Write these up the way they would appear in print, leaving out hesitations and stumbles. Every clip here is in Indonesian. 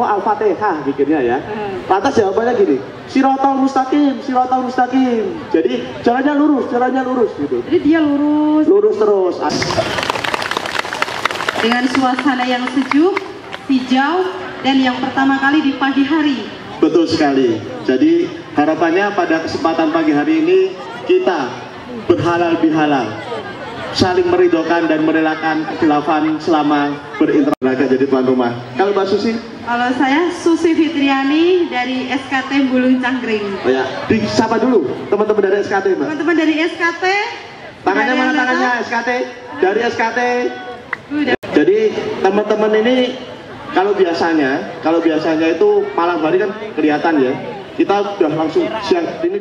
mau Al-Fatihah bikinnya ya. Lantas jawabannya gini, Siratal mustaqim, siratal mustaqim. Jadi jalannya lurus gitu. Jadi dia lurus terus. Dengan suasana yang sejuk, hijau, dan yang pertama kali di pagi hari. Betul sekali. Jadi harapannya pada kesempatan pagi hari ini kita berhalal bihalal, saling meridhokan dan merelakan kekhilafan selama berinteraksi jadi tuan rumah. Kalau Mbak Susi? Kalau saya Susi Fitriani dari SKT Bulung Cangkring. Oh ya, disapa dulu teman-teman dari SKT, Mbak. Teman-teman dari SKT. Tangannya mana tangannya SKT? Dari SKT. Udah. Jadi teman-teman ini kalau biasanya itu malam hari kan kelihatan ya. Kita udah langsung siang ini.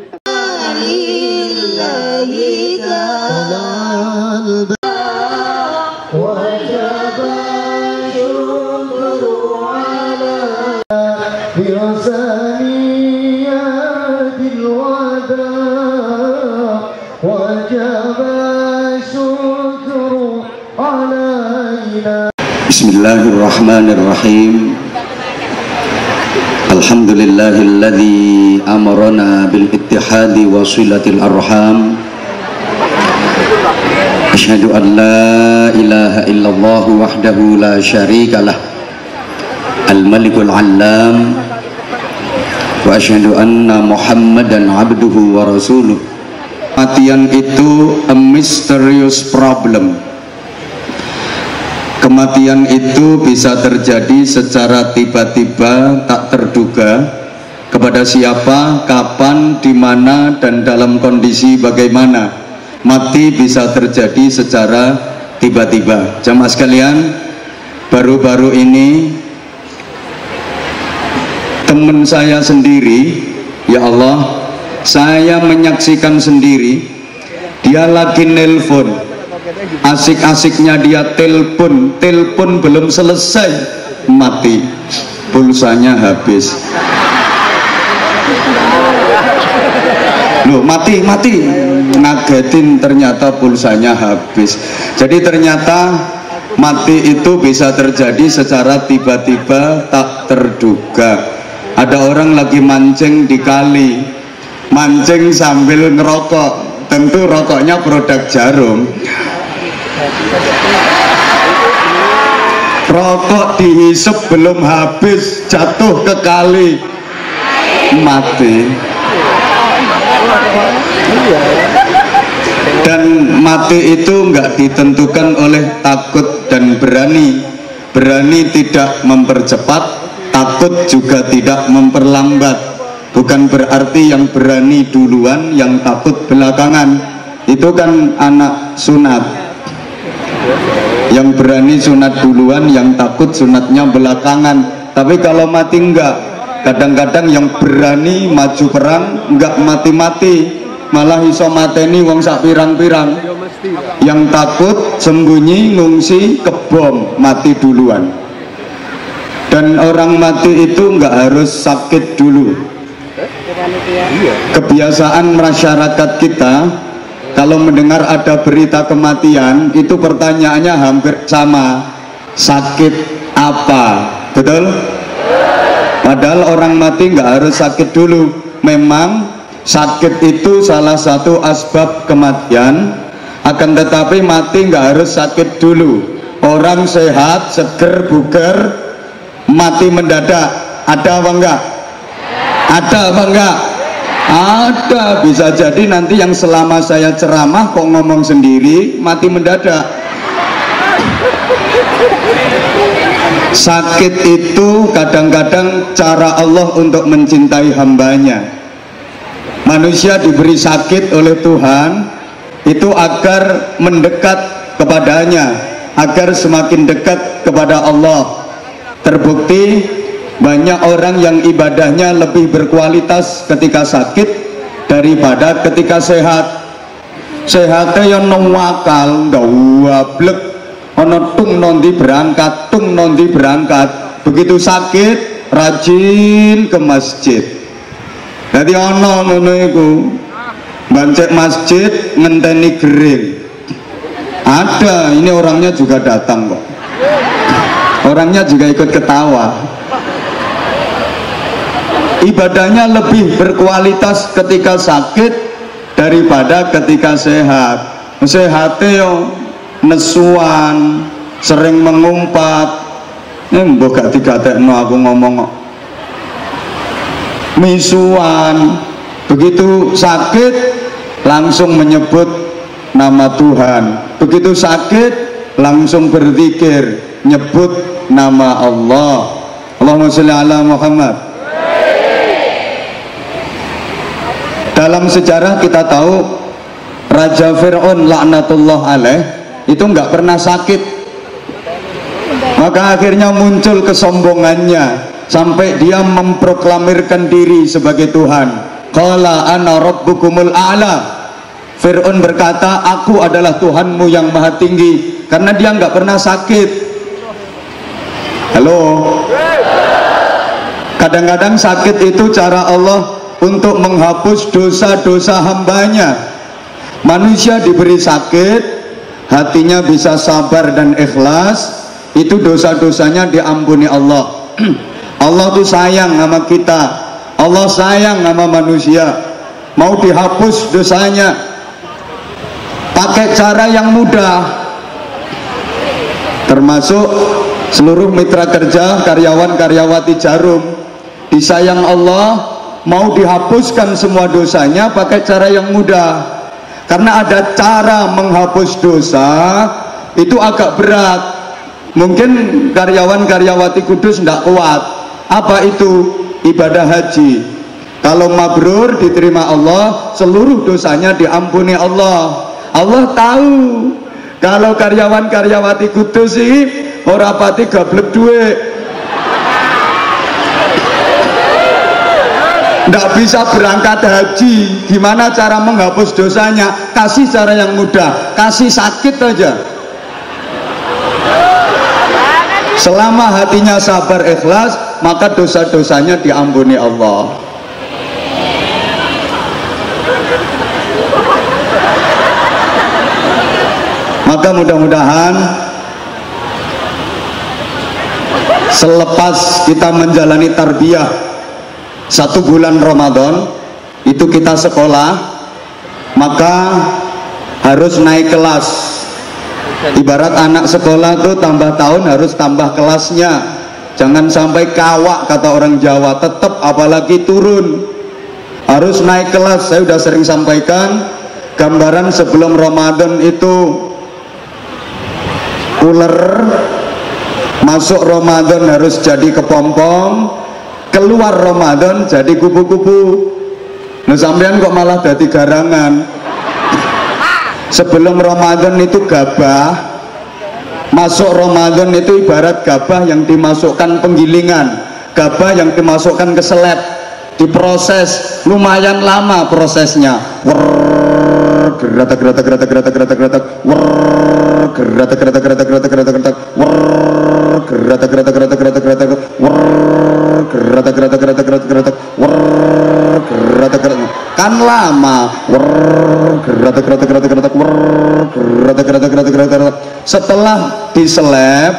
Bismillahirrahmanirrahim. Alhamdulillahilladzi amarana bil ittihadi wa silatil arham. Asyhadu an la ilaha illallah wahdahu la syarikalah. Al-Malikul Allam. Wa asyhadu anna Muhammadan abduhu wa rasuluh. Kematian itu a mysterious problem. Kematian itu bisa terjadi secara tiba-tiba, tak terduga, kepada siapa, kapan, di mana, dan dalam kondisi bagaimana. Mati bisa terjadi secara tiba-tiba. Jamaah sekalian, baru-baru ini teman saya sendiri, ya Allah, saya menyaksikan sendiri, dia lagi nelpon. Asik-asiknya dia telepon belum selesai mati, pulsanya habis. Loh, mati ngagetin, ternyata pulsanya habis. Jadi ternyata mati itu bisa terjadi secara tiba-tiba, tak terduga. Ada orang lagi mancing di kali, mancing sambil ngerokok, tentu rokoknya produk Jarum. Rokok dihisap belum habis, jatuh ke kali, mati. Dan mati itu enggak ditentukan oleh takut dan berani. Berani tidak mempercepat, takut juga tidak memperlambat. Bukan berarti yang berani duluan, yang takut belakangan. Itu kan anak sunat. Yang berani sunat duluan, yang takut sunatnya belakangan. Tapi kalau mati enggak. Kadang-kadang yang berani maju perang enggak mati-mati, malah iso mateni wong sak pirang-pirang. Yang takut sembunyi ngungsi ke bom, mati duluan. Dan orang mati itu enggak harus sakit dulu. Kebiasaan masyarakat kita, kalau mendengar ada berita kematian, itu pertanyaannya hampir sama. Sakit apa? Betul? Padahal orang mati nggak harus sakit dulu. Memang sakit itu salah satu asbab kematian. Akan tetapi mati nggak harus sakit dulu. Orang sehat, seger, bugar, mati mendadak. Ada apa enggak? Ada apa enggak? Ada. Bisa jadi nanti yang selama saya ceramah kok ngomong sendiri mati mendadak. Sakit itu kadang-kadang cara Allah untuk mencintai hambanya. Manusia diberi sakit oleh Tuhan itu agar mendekat kepadanya, agar semakin dekat kepada Allah. Terbukti banyak orang yang ibadahnya lebih berkualitas ketika sakit daripada ketika sehat. Sehatnya yang nongwakal, ndawablek, ono tung nondi berangkat. Begitu sakit rajin ke masjid. Jadi ono ngono iku, bancek masjid ngenteni grill. Ada, ini orangnya juga datang kok. Orangnya juga ikut ketawa. ibadahnya lebih berkualitas ketika sakit daripada ketika sehat. Sehatnya yo nesuan, sering mengumpat. Mbok gak digatekno aku ngomong kok. Misuan. Begitu sakit langsung menyebut nama Tuhan. Begitu sakit langsung berzikir, nyebut nama Allah. Allahumma sholli ala Muhammad. Dalam sejarah kita tahu Raja Fir'aun laknatullah alaih itu nggak pernah sakit, maka akhirnya muncul kesombongannya sampai dia memproklamirkan diri sebagai Tuhan. Qala ana rabbukumul a'la. Fir'aun berkata, aku adalah Tuhanmu yang maha tinggi, karena dia nggak pernah sakit. Halo. Kadang-kadang sakit itu cara Allah untuk menghapus dosa-dosa hambanya. Manusia diberi sakit, hatinya bisa sabar dan ikhlas, itu dosa-dosanya diampuni Allah. Allah tuh sayang sama kita, Allah sayang sama manusia, mau dihapus dosanya pakai cara yang mudah. Termasuk seluruh mitra kerja, karyawan-karyawati Jarum, disayang Allah, mau dihapuskan semua dosanya pakai cara yang mudah. Karena ada cara menghapus dosa itu agak berat, mungkin karyawan-karyawati Kudus tidak kuat. Apa itu? Ibadah haji. Kalau mabrur diterima Allah, seluruh dosanya diampuni Allah. Allah tahu kalau karyawan-karyawati Kudus sih ora pati gablek duit, nggak bisa berangkat haji. Gimana cara menghapus dosanya? Kasih cara yang mudah, kasih sakit aja. Selama hatinya sabar ikhlas, maka dosa-dosanya diampuni Allah. Maka mudah-mudahan selepas kita menjalani tarbiyah 1 bulan Ramadan, itu kita sekolah, maka harus naik kelas. Ibarat anak sekolah tuh tambah tahun harus tambah kelasnya, jangan sampai kawak kata orang Jawa, tetap apalagi turun, harus naik kelas. Saya sudah sering sampaikan gambaran sebelum Ramadan itu ular, masuk Ramadan harus jadi kepompong, keluar Ramadan jadi kupu-kupu. Nah sampean kok malah jadi garangan. Sebelum Ramadan itu gabah, masuk Ramadan itu ibarat gabah yang dimasukkan penggilingan, gabah yang dimasukkan ke seleb, diproses lumayan lama prosesnya. Geratak geratak geratak geratak geratak geratak, geratak geratak geratak geratak geratak geratak, geratak geratak geratak geratak geratak, geratak geratak geratak geratak geratak, geratak geratak, kan lama. Geratak geratak geratak geratak, geratak geratak geratak geratak. Setelah diseleb,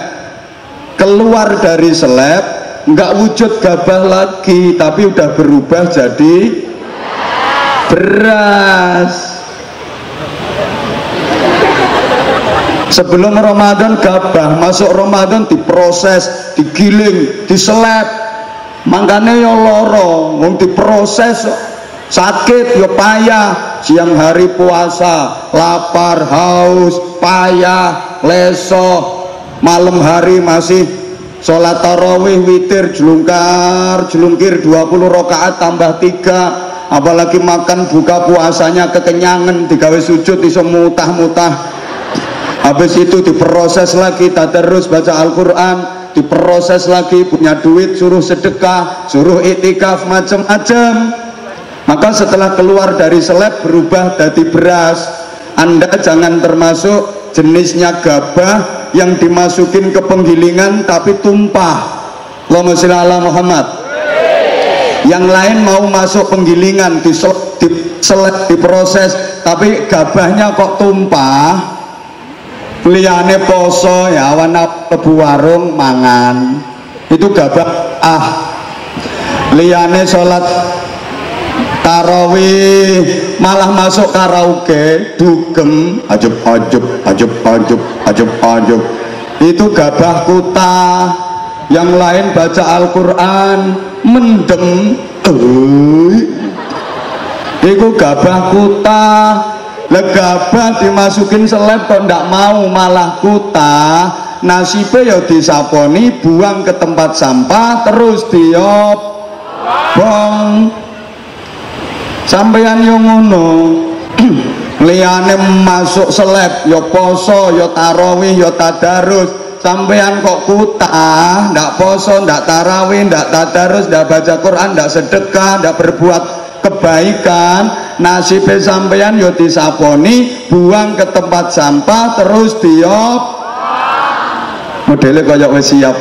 keluar dari seleb, nggak wujud gabah lagi, tapi udah berubah jadi beras. Sebelum Ramadan gabah, masuk Ramadan diproses, digiling, diseleb, makanya ya loro, mau diproses, sakit ya payah. Siang hari puasa, lapar, haus, payah, leso, malam hari masih sholat tarawih, witir, jelungkar, jelungkir 20 rakaat tambah 3, apalagi makan buka puasanya kekenyangan, digawe sujud iso mutah-mutah. Habis itu diproses lagi, tadarus baca Al-Quran, diproses lagi, punya duit suruh sedekah, suruh iktikaf, macam-macam. Maka setelah keluar dari seleb berubah jadi beras. Anda jangan termasuk jenisnya gabah yang dimasukin ke penggilingan tapi tumpah. Allahumma sholli ala Muhammad. Yang lain mau masuk penggilingan, diseleb, diproses, tapi gabahnya kok tumpah. Liyane poso ya warna lebu warung mangan, itu gabah liyane sholat tarawih malah masuk karaoke dugem ajub itu gabah kuta, yang lain baca Al-Quran mendem itu gabah kuta. Legabah dimasukin seleb kok ndak mau, malah kuta nasibnya ya disaponi, buang ke tempat sampah terus diobong. Sampeyan yo ngono. Liyane masuk seleb ya poso ya tarawih ya tadarus, sampeyan kok kuta ndak poso ndak tarawih ndak tadarus ndak baca Quran ndak sedekah ndak berbuat kebaikan, nasibnya sampeyan yo disaponi, buang ke tempat sampah terus diop. Modelnya kayak wis siap.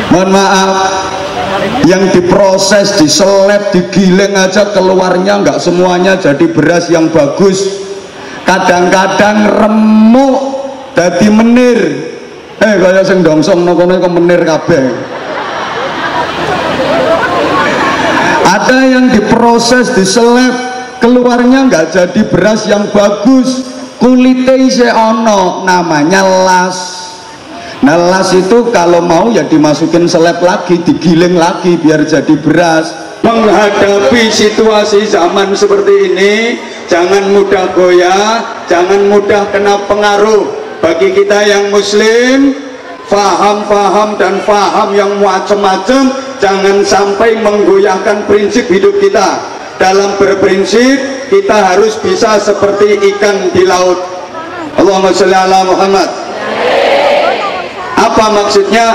Mohon maaf, yang diproses, diseleb, digiling aja keluarnya nggak semuanya jadi beras yang bagus. Kadang-kadang remuk dadi menir. Kayak sing dongsong nokono ke menir kabeh. Ada yang diproses, diseleb, keluarnya nggak jadi beras yang bagus, kulitnya isi ono, namanya las. Nah las itu kalau mau ya dimasukin seleb lagi, digiling lagi biar jadi beras. Menghadapi situasi zaman seperti ini, jangan mudah goyah, jangan mudah kena pengaruh. Bagi kita yang muslim, faham dan faham yang macam-macam, jangan sampai menggoyahkan prinsip hidup kita. Dalam berprinsip kita harus bisa seperti ikan di laut. Allahumma sholli ala Muhammad. Apa maksudnya?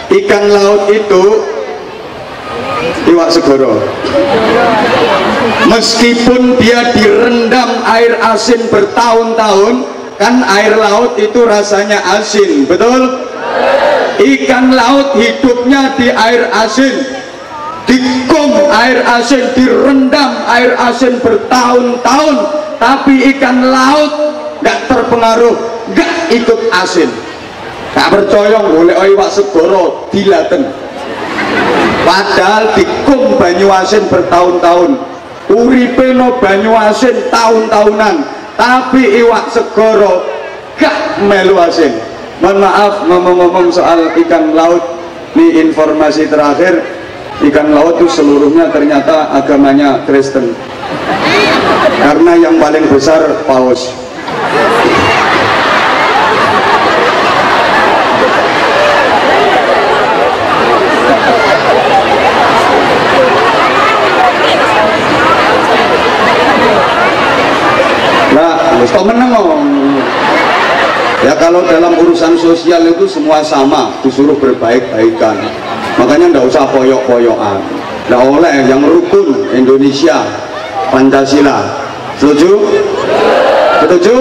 Ikan laut itu iwak segoro. Meskipun dia direndam air asin bertahun-tahun, kan air laut itu rasanya asin, betul? Ikan laut hidupnya di air asin, dikum air asin, direndam air asin bertahun-tahun, tapi ikan laut nggak terpengaruh, nggak ikut asin. Nggak percaya boleh iwak segoro dilaten, padahal dikum banyu asin bertahun-tahun, uripe no banyu asin tahun-tahunan, tapi iwak segoro gak melu asin. Mohon maaf, ngomong-ngomong soal ikan laut, ini informasi terakhir, ikan laut itu seluruhnya ternyata agamanya Kristen, karena yang paling besar paus. Nah, kok meneng ngomong. Ya kalau dalam urusan sosial itu semua sama, disuruh berbaik-baikan. Makanya nggak usah poyok-poyokan. Nggak oleh, yang rukun Indonesia, Pancasila. Setuju? Setuju?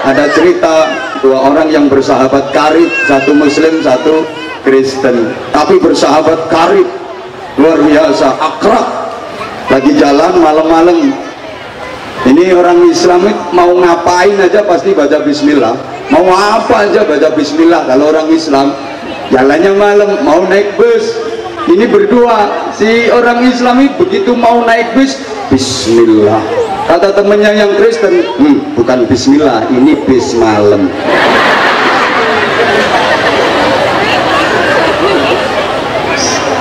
Ada cerita dua orang yang bersahabat karib, satu Muslim, satu Kristen, tapi bersahabat karib, luar biasa, akrab. Lagi jalan malam-malam. Ini orang Islam mau ngapain aja pasti baca bismillah, mau apa aja baca bismillah. Kalau orang Islam jalannya malam, mau naik bus, ini berdua, si orang Islam ini begitu mau naik bus, bismillah. Kata temennya yang Kristen, bukan bismillah, ini bis malam.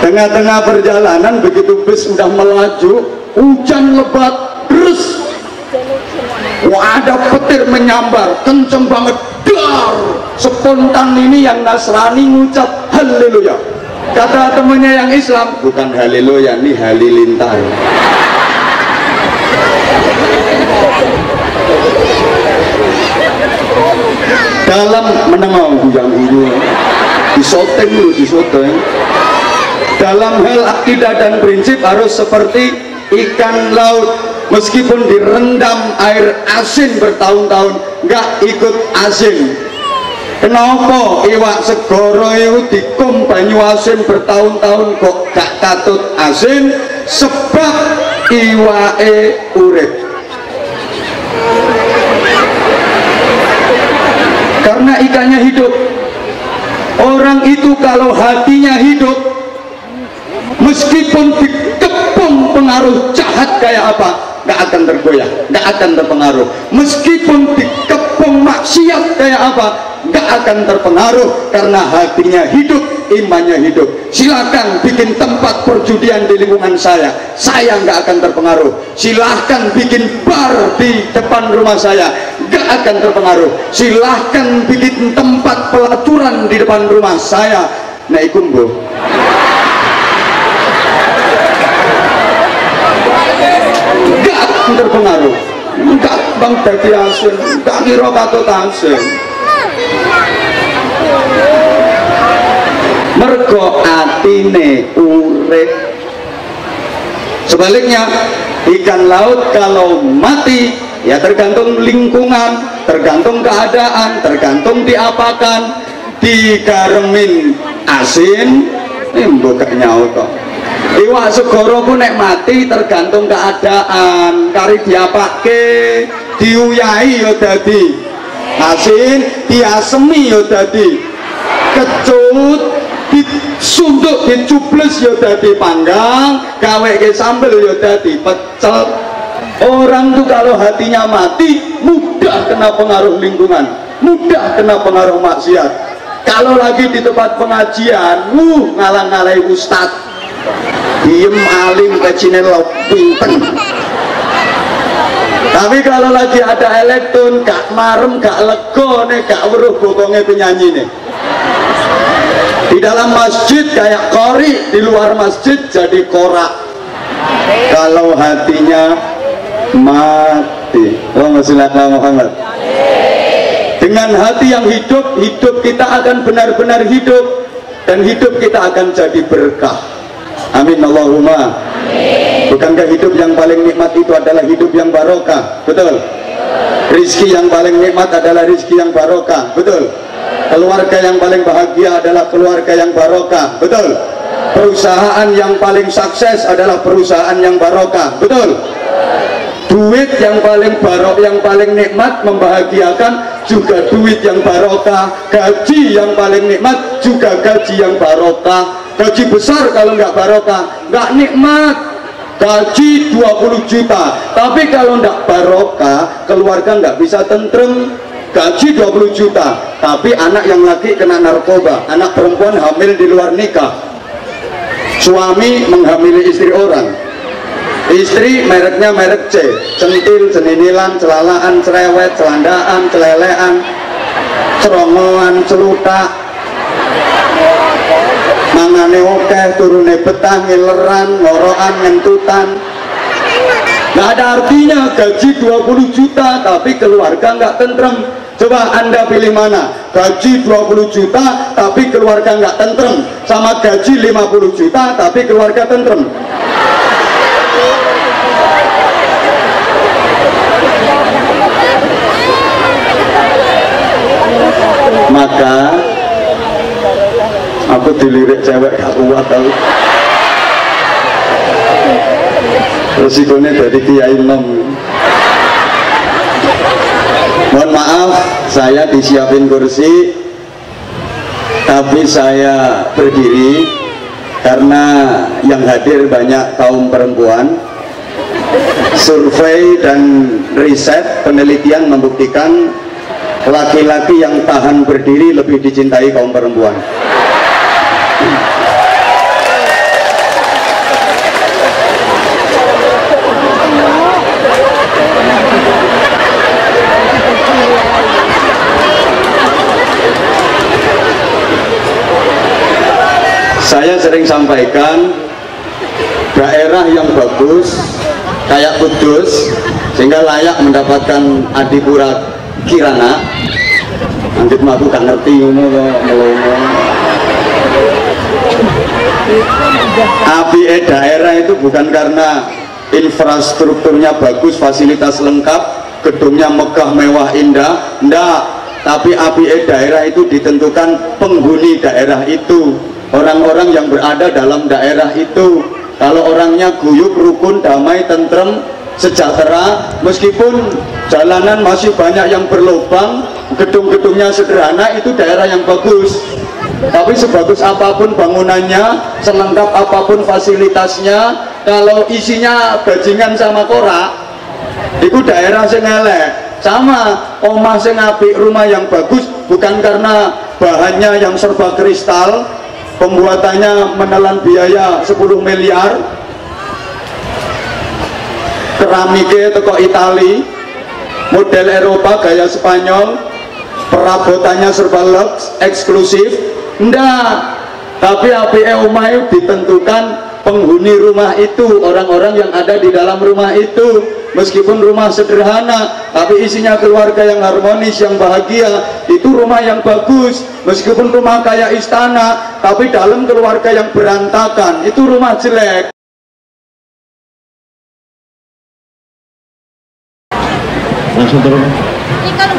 Tengah-tengah perjalanan begitu bus udah melaju, hujan lebat terus, wah ada petir menyambar kenceng banget, dar. Spontan ini yang Nasrani ngucap haleluya. Kata temannya yang Islam, bukan haleluya, ini halilintar. Dalam menengah bujang itu disoteng dulu, disoteng. Dalam hal akidah dan prinsip harus seperti ikan laut, meskipun direndam air asin bertahun-tahun nggak ikut asin. Kenapa iwak segoro itu dikum banyu asin bertahun-tahun kok gak katut asin? Sebab iwake urip. Karena ikannya hidup. Orang itu kalau hatinya hidup, meskipun dikepung pengaruh jahat kayak apa, nggak akan tergoyah, nggak akan terpengaruh. Meskipun dikepung maksiat kayak apa, nggak akan terpengaruh, karena hatinya hidup, imannya hidup. Silakan bikin tempat perjudian di lingkungan saya nggak akan terpengaruh. Silahkan bikin bar di depan rumah saya, nggak akan terpengaruh. Silahkan bikin tempat pelacuran di depan rumah saya, nah ikumbo nggak akan terpengaruh. Nggak bang dadi asin, nggak ngira katut asin. Mergo atine urip. Sebaliknya, ikan laut kalau mati ya tergantung lingkungan, tergantung keadaan, tergantung diapakan. Digaremin asin mbok nyaut kok. Iwak segara ku nek mati tergantung keadaan, kari diapake, diuyahi ya dadi asin, diasemi ya dadi kecut, disunduk, dicubles ya dadi panggang, gawe ke sambel ya dadi pecel. Orang tuh kalau hatinya mati mudah kena pengaruh lingkungan, mudah kena pengaruh maksiat. Kalau lagi di tempat pengajian, ngalang-ngalai ustad, diem alim kecine lo pinten. Tapi kalau lagi ada elektron, gak marem, gak lego nih, gak weruh bokongnya penyanyi nih. Di dalam masjid kayak kori, di luar masjid jadi korak. Kalau hatinya mati, Allahumma sholli ala Muhammad. Dengan hati yang hidup, hidup kita akan benar-benar hidup, dan hidup kita akan jadi berkah. Amin Allahumma. Bukankah hidup yang paling nikmat itu adalah hidup yang barokah? Betul. Rizki yang paling nikmat adalah rizki yang barokah. Betul. Keluarga yang paling bahagia adalah keluarga yang barokah. Betul. Perusahaan yang paling sukses adalah perusahaan yang barokah. Betul. Duit yang paling barokah, yang paling nikmat membahagiakan juga duit yang barokah. Gaji yang paling nikmat juga gaji yang barokah. Gaji besar kalau nggak barokah nggak nikmat. Gaji 20 juta tapi kalau nggak barokah keluarga nggak bisa tentrem. Gaji 20 juta tapi anak yang laki kena narkoba, anak perempuan hamil di luar nikah, suami menghamili istri orang, istri mereknya merek C, centil, ceninilan, celalaan, cerewet, celandaan, celelean, cerongoan, celutak, mangane okeh, turune betah, ngileran, ngorokan, ngentutan. Nggak ada artinya gaji 20 juta tapi keluarga nggak tentrem. Coba Anda pilih mana? Gaji 20 juta tapi keluarga nggak tentrem, sama gaji 50 juta tapi keluarga tentrem. Maka aku dilirik cewek gak kuat tau. Resikonya dari kiai nom. Mohon maaf, saya disiapin kursi tapi saya berdiri karena yang hadir banyak kaum perempuan. Survei dan riset penelitian membuktikan laki-laki yang tahan berdiri lebih dicintai kaum perempuan. Saya sering sampaikan daerah yang bagus kayak Kudus sehingga layak mendapatkan Adipura Kirana. Anjir aku gak ngerti ngono melongo. APE daerah itu bukan karena infrastrukturnya bagus, fasilitas lengkap, gedungnya megah, mewah, indah, enggak. Tapi APE daerah itu ditentukan penghuni daerah itu, orang-orang yang berada dalam daerah itu. Kalau orangnya guyup, rukun, damai, tentrem, sejahtera, meskipun jalanan masih banyak yang berlubang, gedung-gedungnya sederhana, itu daerah yang bagus. Tapi sebagus apapun bangunannya, selengkap apapun fasilitasnya, kalau isinya bajingan sama korak, itu daerah sing elek. Sama omah sing apik, rumah yang bagus, bukan karena bahannya yang serba kristal, pembuatannya menelan biaya 10 miliar, keramiknya teko Itali, model Eropa gaya Spanyol, perabotannya serba lux, eksklusif, ndak. Tapi apike omah itu ditentukan penghuni rumah itu, orang-orang yang ada di dalam rumah itu. Meskipun rumah sederhana, tapi isinya keluarga yang harmonis, yang bahagia, itu rumah yang bagus. Meskipun rumah kayak istana, tapi dalam keluarga yang berantakan, itu rumah jelek. Langsung turun. Ini kan